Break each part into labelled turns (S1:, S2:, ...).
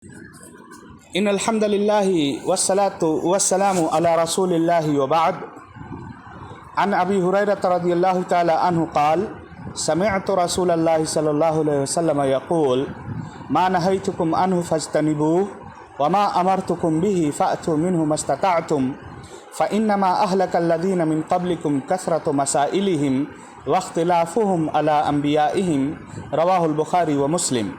S1: इन अल्हम्दुलिल्लाहि वस्सलातु वस्सलामु अला रसूलिल्लाहि व बाद अन अबी हुरैरह रज़ियल्लाहु तआला अन्हु क़ाल समिअतु रसूलल्लाहि सल्लल्लाहु अलैहि वसल्लम यक़ूल मा नहैतुकुम अन्हु फज्तनिबूहु व मा अमरतुकुम बिही फ़अतू मिन्हु मस्ततअतुम फ़इन्नमा अहलकल्लज़ीन मिन क़ब्लिकुम कसरतु मसाइलिहिम व इख्तिलाफ़ुहुम अला अंबियाइहिम रवाहुल बुखारी व मुस्लिम।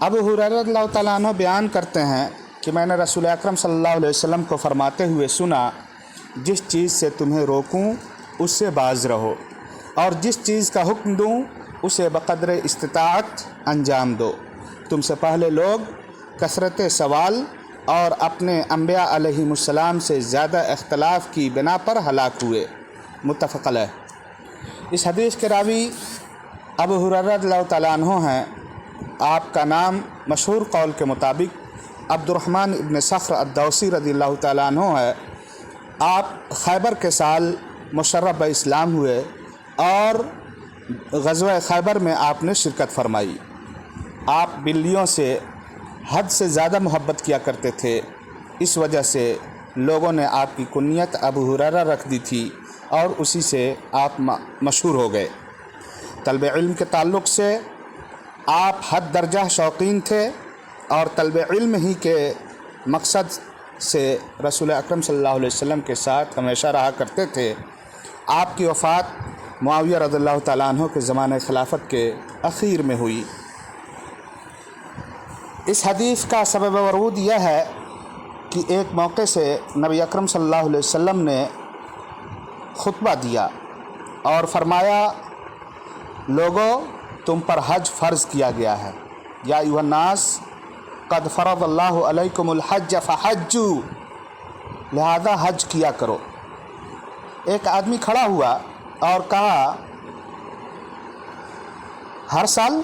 S1: अबू हुरैरा रज़ियल्लाहु तआला अन्हु बयान करते हैं कि मैंने रसूल अकरम सल्लल्लाहु अलैहि वसल्लम को फरमाते हुए सुना, जिस चीज़ से तुम्हें रोकूं उससे बाज रहो और जिस चीज़ का हुक्म दूं उसे बक़द्र इस्तिताअत अंजाम दो। तुमसे पहले लोग कसरत सवाल और अपने अंबिया अलैहिमुस्सलाम से ज़्यादा इख्तलाफ की बिना पर हलाक हुए। मुत्तफ़क़ अलैह। इस हदीस के रावी अबू हुरैरा रज़ियल्लाहु तआला अन्हु हैं। आपका नाम मशहूर कौल के मुताबिक अब्दुर्रहमान इब्न सख्र अद-दौसी रज़ियल्लाहु तआला अन्हु है। आप खैबर के साल मुशर्रफ ब-इस्लाम हुए और ग़ज़वा खैबर में आपने शिरकत फरमाई। आप बिल्लियों से हद से ज़्यादा मोहब्बत किया करते थे। इस वजह से लोगों ने आपकी कुन्यत अबू हुरैरा रख दी थी और उसी से आप मशहूर हो गए। तलब इल्म के ताल्लुक़ से आप हद दर्जा शौकीन थे और तलब इल्म ही के मकसद से रसूल अकरम सल्लल्लाहु अलैहि वसल्लम के साथ हमेशा रहा करते थे। आपकी वफ़ात मुआविया रज़ियल्लाहु तआला अन्हु के ज़माने खिलाफत के अखीर में हुई। इस हदीस का सबब वरूद यह है कि एक मौके से नबी अकरम सल्लल्लाहु अलैहि वसल्लम ने खुतबा दिया और फरमाया, लोगों तुम पर हज फ़र्ज़ किया गया है। या अय्युहन्नास क़द फ़रज़ल्लाहु अलैकुमुल हज्ज फ़हज्जू, लिहाजा हज किया करो। एक आदमी खड़ा हुआ और कहा, हर साल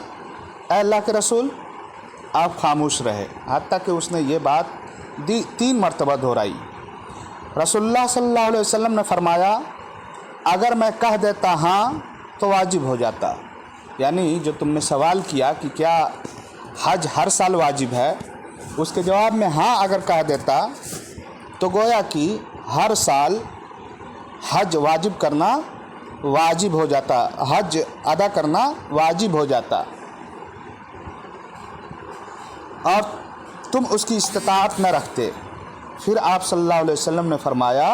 S1: ऐ अल्लाह के रसूल। आप खामोश रहे हत्ता कि उसने ये बात 3 मरतबा दोहराई। रसूलुल्लाह सल्लल्लाहु अलैहि वसल्लम ने फरमाया, अगर मैं कह देता हाँ तो वाजिब हो जाता। यानी जो तुमने सवाल किया कि क्या हज हर साल वाजिब है, उसके जवाब में हाँ अगर कह देता तो गोया कि हर साल हज वाजिब करना वाजिब हो जाता, हज अदा करना वाजिब हो जाता और तुम उसकी इस्तिताअत न रखते। फिर आप सल्लल्लाहु अलैहि वसल्लम ने फरमाया,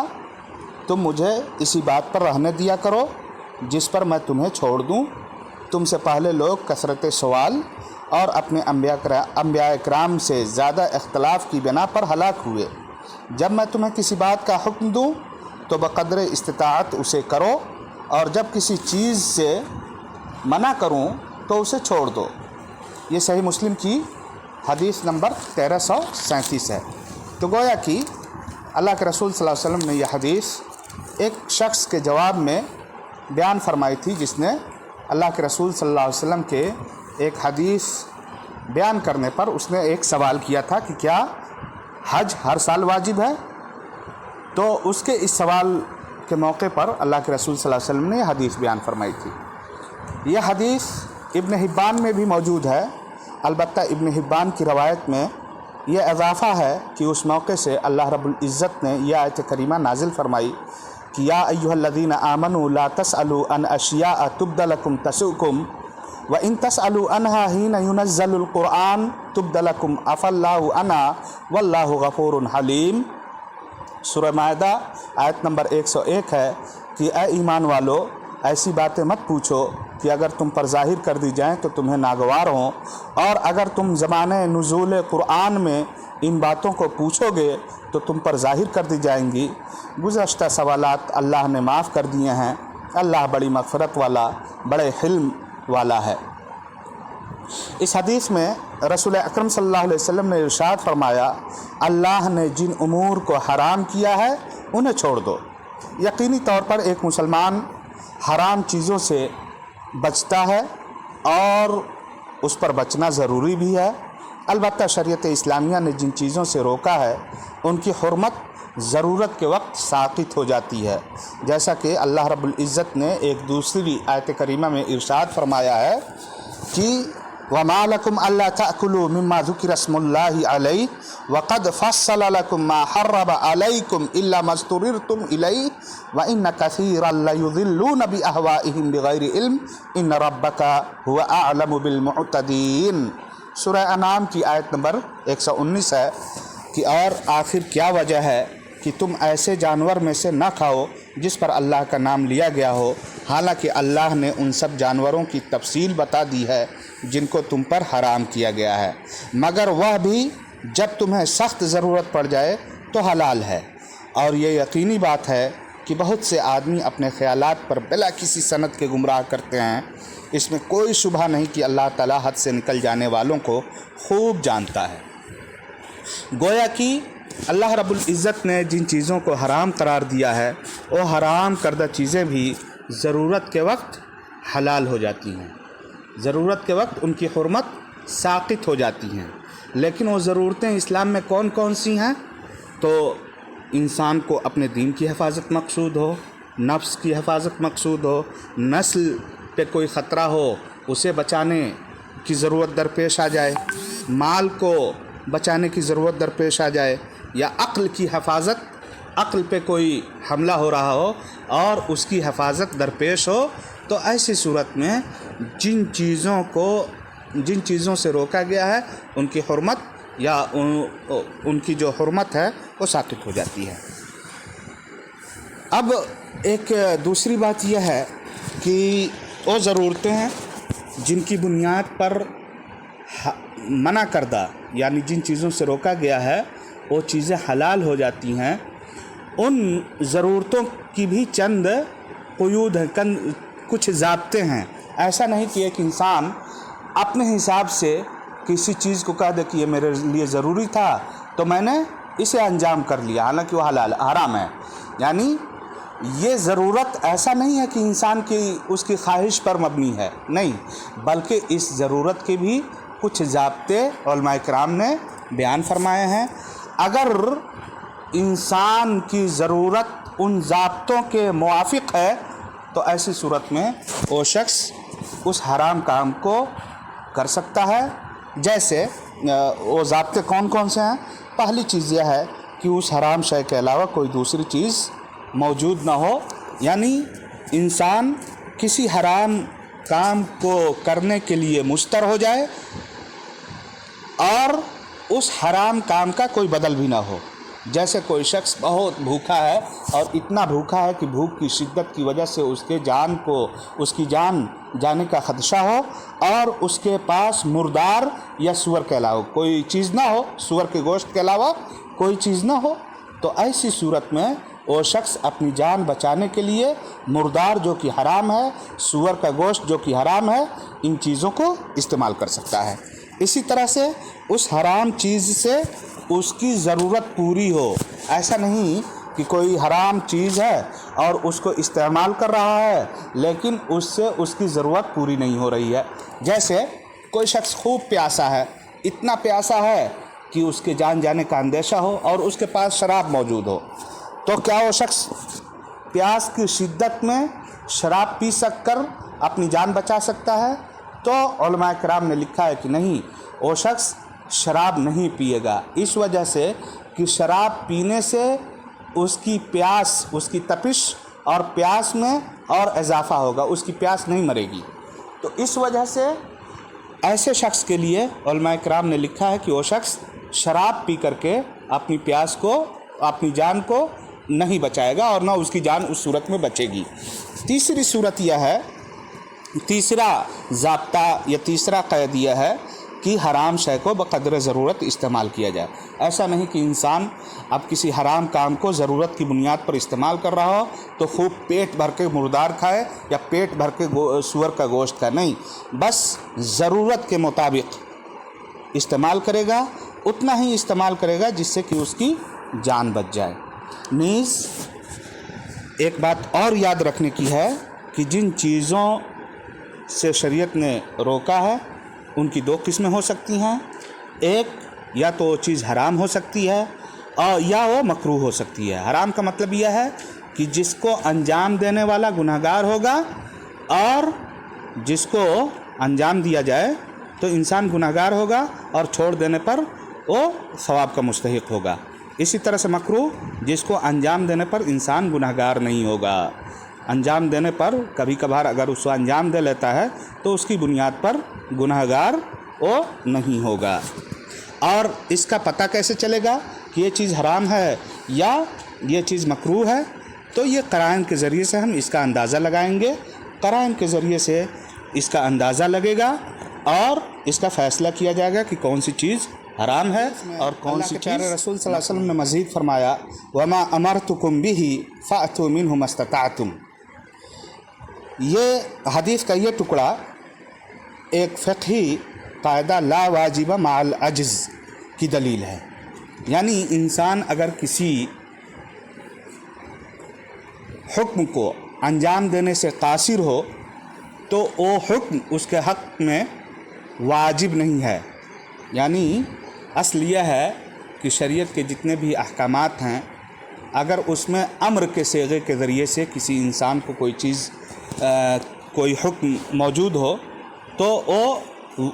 S1: तुम मुझे इसी बात पर रहने दिया करो जिस पर मैं तुम्हें छोड़ दूँ। तुमसे पहले लोग कसरत सवाल और अपने अंबिया कराम से ज़्यादा इख्तलाफ की बिना पर हलाक हुए। जब मैं तुम्हें किसी बात का हुक्म दूँ तो बक़द्र इस्तिताअत उसे करो और जब किसी चीज़ से मना करूँ तो उसे छोड़ दो। ये सही मुस्लिम की हदीस नंबर 1337 है। तो गोया कि अल्लाह के रसूल सल्लल्लाहु अलैहि वसल्लम ने यह हदीस एक शख्स के जवाब में बयान फरमाई थी, जिसने अल्लाह के रसूल सल्लल्लाहु अलैहि वसल्लम के एक हदीस बयान करने पर उसने एक सवाल किया था कि क्या हज हर साल वाजिब है। तो उसके इस सवाल के मौके पर अल्लाह के रसूल सल्लल्लाहु अलैहि वसल्लम ने यह हदीस बयान फरमाई थी। यह हदीस इब्न हिब्बान में भी मौजूद है। अलबत्ता इब्न हिब्बान की रवायत में यह इजाफ़ा है कि उस मौके से अल्लाह रब्बुल इज़्ज़त ने यह आयत करीमा नाजिल फरमाई कि या अय्युहल्लज़ीना आमनू ला तसअलू अन अशियाअ तुब्दलकुम तसुकुम व इन तसअलू अन्हा हीना युनज़्ज़लुल क़ुरआन तुब्दलकुम अफ़ल्लाहु अन्हा वल्लाहु गफ़ूरुन हलीम। सूरह माइदा आयत नंबर 101 है कि ए ईमान वालो, ऐसी बातें मत पूछो कि अगर तुम पर ज़ाहिर कर दी जाएं तो तुम्हें नागवार हों, और अगर तुम ज़माने नुज़ूल क़ुरआन में इन बातों को पूछोगे तो तुम पर ज़ाहिर कर दी जाएंगी। गुज़श्ता सवालात अल्लाह ने माफ़ कर दिए हैं। अल्लाह बड़ी मग़फ़िरत वाला, बड़े हिल्म वाला है। इस हदीस में रसूल अकरम सल्लल्लाहु अलैहि वसल्लम ने इरशाद फरमाया, अल्लाह ने जिन उमूर को हराम किया है उन्हें छोड़ दो। यकीनी तौर पर एक मुसलमान हराम चीज़ों से बचता है और उस पर बचना ज़रूरी भी है। अलबत्ता शरीयत इस्लामिया ने जिन चीज़ों से रोका है उनकी हुर्मत ज़रूरत के वक्त साक़ित हो जाती है। जैसा कि अल्लाह रब्बुल इज़्ज़त ने एक दूसरी आयत करीमा में इरशाद फरमाया है कि वमा लकुम अल्ला ताकुलू मिम्मा ज़ुकिरा स्मुल्लाहि अलैहि वक़द फ़स्सला लकुम मा हर्रम अलैकुम इल्ला मस्तुरिरतुम इलैहि व इन्न कसीरन लयुज़िल्लून बिअहवाइहिम बिग़ैरि इल्म इन्न रब्बका हुवा अअलमु बिल मुअतदीन। सूरह अनाम की आयत नंबर 119 है कि और आखिर क्या वजह है कि तुम ऐसे जानवर में से न खाओ जिस पर अल्लाह का नाम लिया गया हो, हालांकि अल्लाह ने उन सब जानवरों की तफसील बता दी है जिनको तुम पर हराम किया गया है, मगर वह भी जब तुम्हें सख्त ज़रूरत पड़ जाए तो हलाल है। और ये यकीनी बात है कि बहुत से आदमी अपने ख़यालात पर बिला किसी सनद के गुमराह करते हैं। इसमें कोई शुबा नहीं कि अल्लाह ताला हद से निकल जाने वालों को खूब जानता है। गोया कि अल्लाह रब्बुल इज़्ज़त ने जिन चीज़ों को हराम करार दिया है वो हराम करदा चीज़ें भी ज़रूरत के वक्त हलाल हो जाती हैं, ज़रूरत के वक्त उनकी हुर्मत साक़ित हो जाती हैं। लेकिन वो ज़रूरतें इस्लाम में कौन कौन सी हैं? तो इंसान को अपने दीन की हिफाजत मकसूद हो, नफ्स की हिफाजत मकसूद हो, नस्ल पे कोई ख़तरा हो उसे बचाने की ज़रूरत दरपेश आ जाए, माल को बचाने की ज़रूरत दरपेश आ जाए, या अक्ल की हिफाजत, अक्ल पे कोई हमला हो रहा हो और उसकी हिफाजत दरपेश हो, तो ऐसी सूरत में जिन चीज़ों से रोका गया है उनकी हुर्मत या उनकी जो हुर्मत है वो साक़ित हो जाती है। अब एक दूसरी बात यह है कि वो ज़रूरतें हैं जिनकी बुनियाद पर मना करदा यानी जिन चीज़ों से रोका गया है वो चीज़ें हलाल हो जाती हैं। उन ज़रूरतों की भी चंद क़ुयूद हैं, कुछ ज़ाब्ते हैं। ऐसा नहीं कि एक इंसान अपने हिसाब से किसी चीज़ को कह दे कि ये मेरे लिए ज़रूरी था तो मैंने इसे अंजाम कर लिया, हालांकि वो हराम है। यानी ये ज़रूरत ऐसा नहीं है कि इंसान की उसकी ख्वाहिश पर मबनी है, नहीं, बल्कि इस ज़रूरत के भी कुछ ज़ाब्ते उलमाए किराम ने बयान फरमाए हैं। अगर इंसान की ज़रूरत उन ज़ाब्तों के मुवाफ़िक है तो ऐसी सूरत में वो शख्स उस हराम काम को कर सकता है। जैसे वो ज़ाब्ते कौन कौन से हैं? पहली चीज़ यह है कि उस हराम शय के अलावा कोई दूसरी चीज़ मौजूद ना हो, यानी इंसान किसी हराम काम को करने के लिए मुस्तर हो जाए और उस हराम काम का कोई बदल भी ना हो। जैसे कोई शख्स बहुत भूखा है और इतना भूखा है कि भूख की शिद्दत की वजह से उसकी जान जाने का ख़दशा हो और उसके पास मुर्दार या सूअर के अलावा कोई चीज़ ना हो, सूअर के गोश्त के अलावा कोई चीज़ ना हो, तो ऐसी सूरत में वो शख्स अपनी जान बचाने के लिए मुर्दार जो कि हराम है, सूअर का गोश्त जो कि हराम है, इन चीज़ों को इस्तेमाल कर सकता है। इसी तरह से उस हराम चीज़ से उसकी ज़रूरत पूरी हो। ऐसा नहीं कि कोई हराम चीज़ है और उसको इस्तेमाल कर रहा है लेकिन उससे उसकी ज़रूरत पूरी नहीं हो रही है। जैसे कोई शख्स खूब प्यासा है, इतना प्यासा है कि उसके जान जाने का अंदेशा हो और उसके पास शराब मौजूद हो, तो क्या वो शख्स प्यास की शिद्दत में शराब पी सककर अपनी जान बचा सकता है? तो उलमाए किराम ने लिखा है कि नहीं, वो शख्स शराब नहीं पिएगा, इस वजह से कि शराब पीने से उसकी प्यास, उसकी तपिश और प्यास में और इजाफा होगा, उसकी प्यास नहीं मरेगी। तो इस वजह से ऐसे शख्स के लिए उलमाए किराम ने लिखा है कि वो शख्स शराब पी करके अपनी प्यास को, अपनी जान को नहीं बचाएगा और ना उसकी जान उस सूरत में बचेगी। तीसरी सूरत यह है, तीसरा ज़ाब्ता या तीसरा क़ैद यह है कि हराम शय को बक़द्र ज़रूरत इस्तेमाल किया जाए। ऐसा नहीं कि इंसान अब किसी हराम काम को ज़रूरत की बुनियाद पर इस्तेमाल कर रहा हो तो खूब पेट भर के मुर्दार खाए या पेट भर के सूअर का गोश्त खाए, नहीं, बस ज़रूरत के मुताबिक इस्तेमाल करेगा, उतना ही इस्तेमाल करेगा जिससे कि उसकी जान बच जाए। नीज़ एक बात और याद रखने की है कि जिन चीज़ों से शरीयत ने रोका है उनकी दो किस्में हो सकती हैं। एक, या तो वो चीज़ हराम हो सकती है और या वो मकरूह हो सकती है। हराम का मतलब यह है कि जिसको अंजाम देने वाला गुनहगार होगा और जिसको अंजाम दिया जाए تو انسان گناہگار ہوگا اور چھوڑ دینے پر وہ ثواب کا مستحق ہوگا۔ اسی طرح سے مکروہ جس کو انجام دینے پر انسان گناہگار نہیں ہوگا، انجام دینے پر کبھی کبھار اگر اس کو انجام دے لیتا ہے تو اس کی بنیاد پر گناہگار وہ نہیں ہوگا۔ اور اس کا پتہ کیسے چلے گا کہ یہ چیز حرام ہے یا یہ چیز مکروہ ہے؟ تو یہ قرائن کے ذریعے سے ہم اس کا اندازہ لگائیں گے، قرائن کے ذریعے سے اس کا اندازہ لگے گا اور اس کا فیصلہ کیا جائے گا کہ کون سی چیز حرام ہے اور کون سی چیز۔ رسول صلی اللہ علیہ وسلم نے مزید فرمایا وما امرتکم بہ فأتوا منہ ما استطعتم۔ یہ حدیث کا یہ ٹکڑا ایک فقہی قاعدہ لا واجب مع العجز کی دلیل ہے، یعنی انسان اگر کسی حکم کو انجام دینے سے قاصر ہو تو وہ حکم اس کے حق میں واجب نہیں ہے۔ یعنی اصل یہ ہے کہ شریعت کے جتنے بھی احکامات ہیں اگر اس میں امر کے صیغے کے ذریعے سے کسی انسان کو کوئی چیز کوئی حکم موجود ہو تو وہ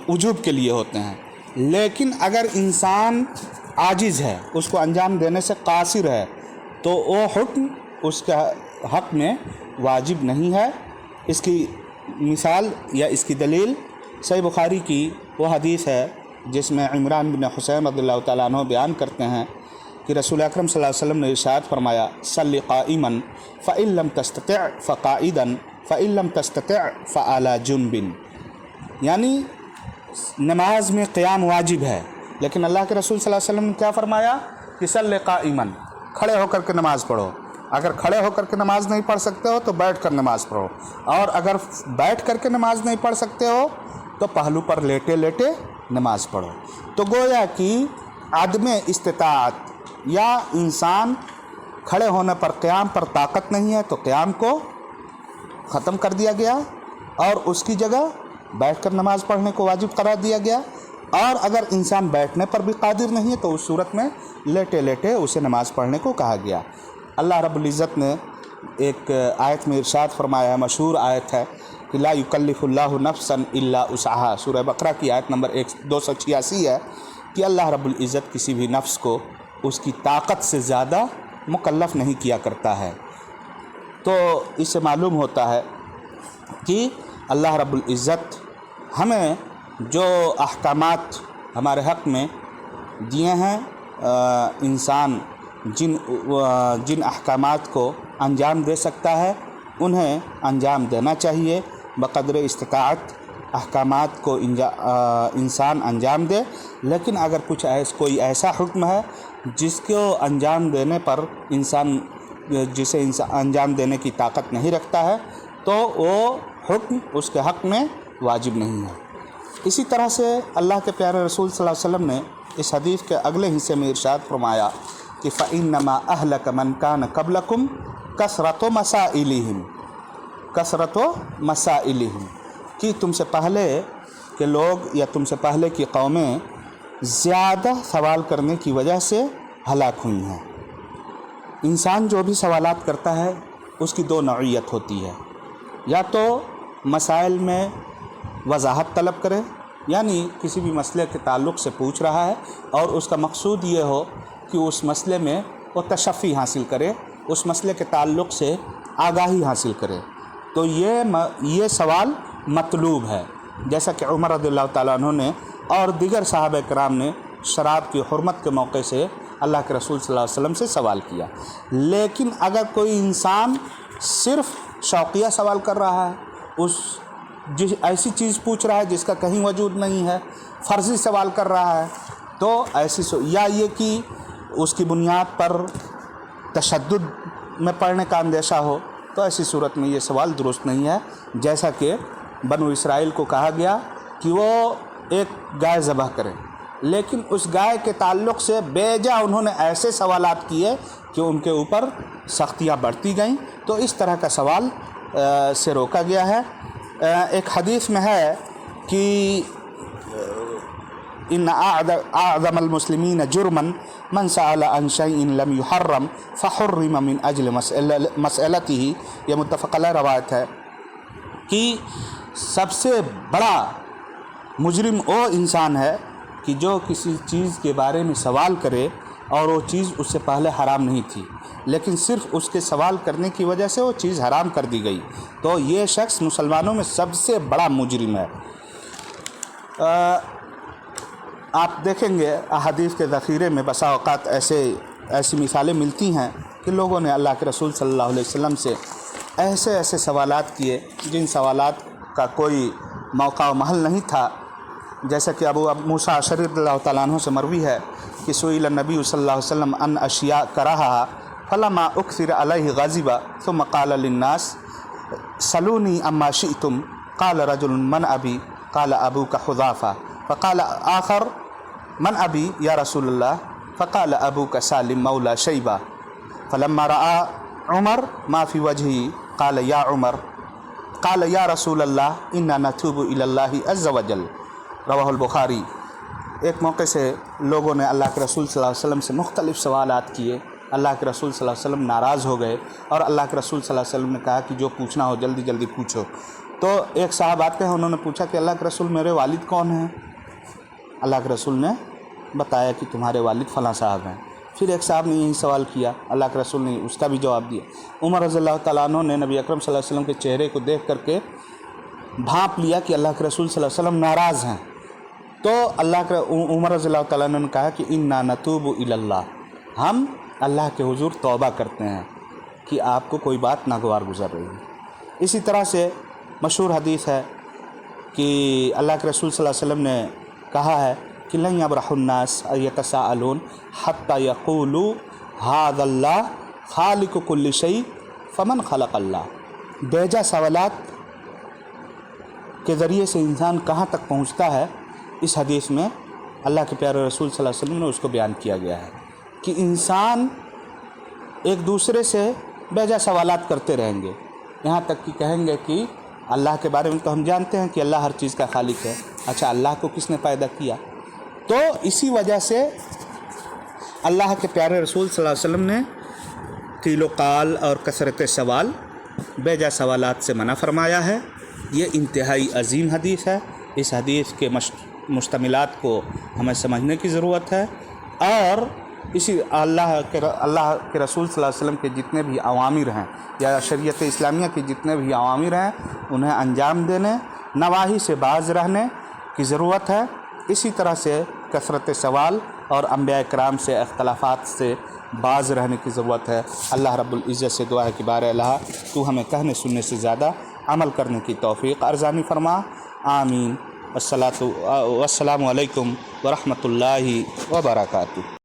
S1: وجوب کے لیے ہوتے ہیں، لیکن اگر انسان عاجز ہے، اس کو انجام دینے سے قاصر ہے تو وہ حکم اس کے حق میں واجب نہیں ہے۔ اس کی مثال یا اس کی دلیل صحیح بخاری کی وہ حدیث ہے جس میں عمران بن حسین رضی اللہ تعالیٰ عنہ بیان کرتے ہیں کہ رسول اکرم صلی اللہ علیہ وسلم نے ارشاد فرمایا صلی قائما فإن لم تستطع فقائدا فإن لم تستطع فعلى جنب، یعنی نماز میں قیام واجب ہے، لیکن اللہ کے رسول صلی اللہ علیہ وسلم نے کیا فرمایا کہ صلی قائما، کھڑے ہو کر کے نماز پڑھو۔ اگر کھڑے ہو کر کے نماز نہیں پڑھ سکتے ہو تو بیٹھ کر نماز پڑھو، اور اگر بیٹھ کر کے نماز نہیں پڑھ سکتے ہو تو پہلو پر لیٹے لیٹے نماز پڑھو۔ تو گویا کہ عدم استطاعت یا انسان کھڑے ہونے پر قیام پر طاقت نہیں ہے تو قیام کو ختم کر دیا گیا اور اس کی جگہ بیٹھ کر نماز پڑھنے کو واجب قرار دیا گیا، اور اگر انسان بیٹھنے پر بھی قادر نہیں ہے تو اس صورت میں لیٹے لیٹے اسے نماز پڑھنے کو کہا گیا۔ اللہ رب العزت نے ایک آیت میں ارشاد فرمایا ہے، مشہور آیت ہے کہ لا یکلف اللہ نفسا الا وسعها، سورہ بقرہ کی آیت نمبر 286 ہے کہ اللہ رب العزت کسی بھی نفس کو اس کی طاقت سے زیادہ مکلف نہیں کیا کرتا ہے۔ تو اس سے معلوم ہوتا ہے کہ اللہ رب العزت ہمیں جو احکامات ہمارے حق میں دیے ہیں، انسان جن احکامات کو انجام دے سکتا ہے انہیں انجام دینا چاہیے، بقدر استطاعت احکامات کو انسان انجام دے۔ لیکن اگر کوئی ایسا حکم ہے جس کو انجام دینے پر جسے انجام دینے کی طاقت نہیں رکھتا ہے تو وہ حکم اس کے حق میں واجب نہیں ہے۔ اسی طرح سے اللہ کے پیارے رسول صلی اللہ علیہ وسلم نے اس حدیث کے اگلے حصے میں ارشاد فرمایا کہ فَإِنَّمَا أَهْلَكَ مَنْ كَانَ قَبْلَكُمْ كَثْرَةُ مَسَائِلِهِمْ، کہ تم سے پہلے کے لوگ یا تم سے پہلے کی قومیں زیادہ سوال کرنے کی وجہ سے ہلاک ہوئی ہیں۔ انسان جو بھی سوالات کرتا ہے اس کی دو نوعیت ہوتی ہے، یا تو مسائل میں وضاحت طلب کرے، یعنی کسی بھی مسئلے کے تعلق سے پوچھ رہا ہے اور اس کا مقصود یہ ہو کہ اس مسئلے میں وہ تشفی حاصل کرے، اس مسئلے کے تعلق سے آگاہی حاصل کرے، تو یہ سوال مطلوب ہے، جیسا کہ عمر رضی اللہ تعالیٰ عنہ نے اور دیگر صحابہ کرام نے شراب کی حرمت کے موقع سے اللہ کے رسول صلی اللہ علیہ وسلم سے سوال کیا۔ لیکن اگر کوئی انسان صرف شوقیہ سوال کر رہا ہے، ایسی چیز پوچھ رہا ہے جس کا کہیں وجود نہیں ہے، فرضی سوال کر رہا ہے، تو یا یہ کہ اس کی بنیاد پر تشدد میں پڑنے کا اندیشہ ہو، تو ایسی صورت میں یہ سوال درست نہیں ہے۔ جیسا کہ بنو اسرائیل کو کہا گیا کہ وہ ایک گائے ذبح کریں، لیکن اس گائے کے تعلق سے بے جا انہوں نے ایسے سوالات کیے کہ ان کے اوپر سختیاں بڑھتی گئیں، تو اس طرح کا سوال سے روکا گیا ہے۔ ایک حدیث میں ہے کہ ان اعظم المسلمین جرما من سأل عن شيء لم يحرم فحرم من اجل مسئلته، یہ متفق علیہ روایت ہے کہ سب سے بڑا مجرم وہ انسان ہے کہ جو کسی چیز کے بارے میں سوال کرے اور وہ چیز اس سے پہلے حرام نہیں تھی، لیکن صرف اس کے سوال کرنے کی وجہ سے وہ چیز حرام کر دی گئی، تو یہ شخص مسلمانوں میں سب سے بڑا مجرم ہے۔ آپ دیکھیں گے احادیث کے ذخیرے میں بسا اوقات ایسی مثالیں ملتی ہیں کہ لوگوں نے اللہ کے رسول صلی اللہ علیہ وسلم سے ایسے سوالات کیے جن سوالات کا کوئی موقع و محل نہیں تھا، جیسا کہ ابو موسیٰ اشعری رضی اللہ تعالیٰ عنہ سے مروی ہے کہ سئل النبی صلی اللہ علیہ وسلم عن اشیاء کراہا فلما اکثر علیہ غضب ثم قال للناس سلونی اما شئتم قال رجل من ابی قال ابوک حذافہ فقال آخر من ابی یا رسول اللہ فقال ابوک سالم مولا شیبہ فلما رأى عمر ما فی وجہی قال یا عمر قال یا رسول اللہ انا نتوب الی اللہ عز وجل، رواہ البخاری۔ ایک موقع سے لوگوں نے اللہ کے رسول صلی اللہ علیہ وسلم سے مختلف سوالات کیے، اللہ کے رسول صلی اللہ علیہ وسلم ناراض ہو گئے اور اللہ کے رسول صلی اللہ علیہ وسلم نے کہا کہ جو پوچھنا ہو جلدی جلدی پوچھو۔ تو ایک صاحب آتے ہیں، انہوں نے پوچھا کہ اللہ کے رسول میرے والد کون ہیں؟ اللہ کے رسول نے بتایا کہ تمہارے والد فلاں صاحب ہیں۔ پھر ایک صاحب نے یہی سوال کیا، اللہ کے رسول نے اس کا بھی جواب دیا۔ عمر رضی اللہ تعالیٰ عنہ نے نبی اکرم صلی اللہ علیہ وسلم کے چہرے کو دیکھ کر کے بھانپ لیا کہ اللہ کے رسول صلی اللہ علیہ وسلم ناراض ہیں، تو عمر رضی اللہ تعالیٰ عنہ نے کہا کہ انا نتوب الی اللہ، ہم اللہ کے حضور توبہ کرتے ہیں کہ آپ کو کوئی بات ناگوار گزر رہی ہے۔ اسی طرح سے مشہور حدیث ہے کہ اللہ کے رسول صلی اللہ علیہ وسلم نے کہا ہے کہ لن یبرح الناس یتساءلون حتی یقولوا ھذا اللہ خالق کل شیء فمن خلق اللہ۔ بیجا سوالات کے ذریعے سے انسان کہاں تک پہنچتا ہے، اس حدیث میں اللہ کے پیارے رسول صلی اللہ علیہ وسلم نے اس کو بیان کیا گیا ہے کہ انسان ایک دوسرے سے بیجا سوالات کرتے رہیں گے، یہاں تک کہ کہیں گے کہ اللہ کے بارے میں تو ہم جانتے ہیں کہ اللہ ہر چیز کا خالق ہے، اچھا اللہ کو کس نے پیدا کیا؟ تو اسی وجہ سے اللہ کے پیارے رسول صلی اللہ علیہ وسلم نے قیل و قال اور کثرت سوال، بیجا سوالات سے منع فرمایا ہے۔ یہ انتہائی عظیم حدیث ہے، اس حدیث کے مشتملات کو ہمیں سمجھنے کی ضرورت ہے، اور اسی اللہ کے رسول صلی اللہ علیہ وسلم کے جتنے بھی اوامر ہیں یا شریعت اسلامیہ کے جتنے بھی اوامر ہیں انہیں انجام دینے، نواہی سے باز رہنے کی ضرورت ہے۔ اسی طرح سے کثرت سوال اور انبیاء کرام سے اختلافات سے باز رہنے کی ضرورت ہے۔ اللہ رب العزت سے دعا ہے کہ بار الہ تو ہمیں کہنے سننے سے زیادہ عمل کرنے کی توفیق ارزانی فرما، آمین۔ والسلام علیکم ورحمۃ اللہ وبرکاتہ۔